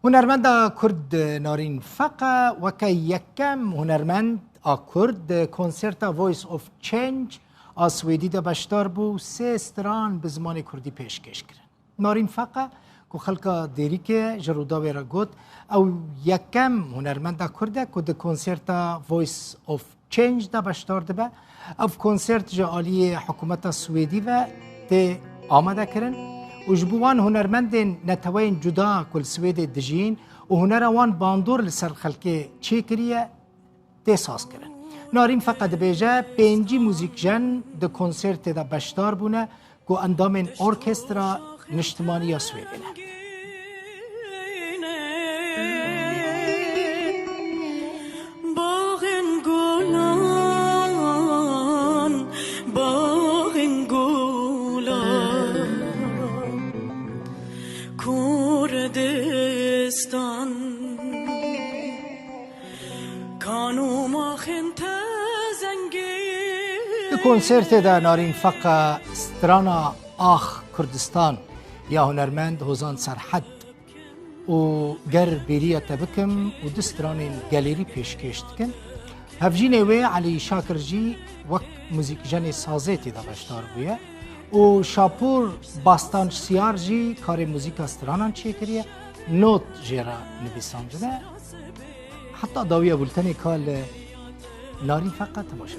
هنرمند کرد نارین فقه وکه یکم هنرمند کرد کنسرت وایس آف چنج سویدی دا بشدار بو 3 استران به زمان کردی پیشکش کرد. نارین فقه که خلقا دیری که جروداوی را گود او یکم هنرمند کرده که دا کنسرت وایس آف چنج دا بشدار ده به او کنسرت جا آلی حکومت سویدی و تی آمده کرن و جبوان هنرمند نتوین جدا کل سوید دجین و هنر وان باندور لسر خلقه چی کریه تی ساز کرن. نارین فقط بیجه 5 موزیک جن ده کنسرت ده بشدار بونه که اندام ارکسترا نشتمانی سویدینه. کنسرت در نارین فقه استرانا آخ کردستان یا هنرمند هوزان سرحد و گر بیریا تبکم و دستران گالری پیشکش کن هفجین وی علی شاکرجی وک موزیک جن سازتی دا بشدار بویه و شاپور باستانش سیار جی کار موزیک استرانان چی کریه نوت جیرا نویسانده حتی داویه بولتنی کال نارین فقه تماشا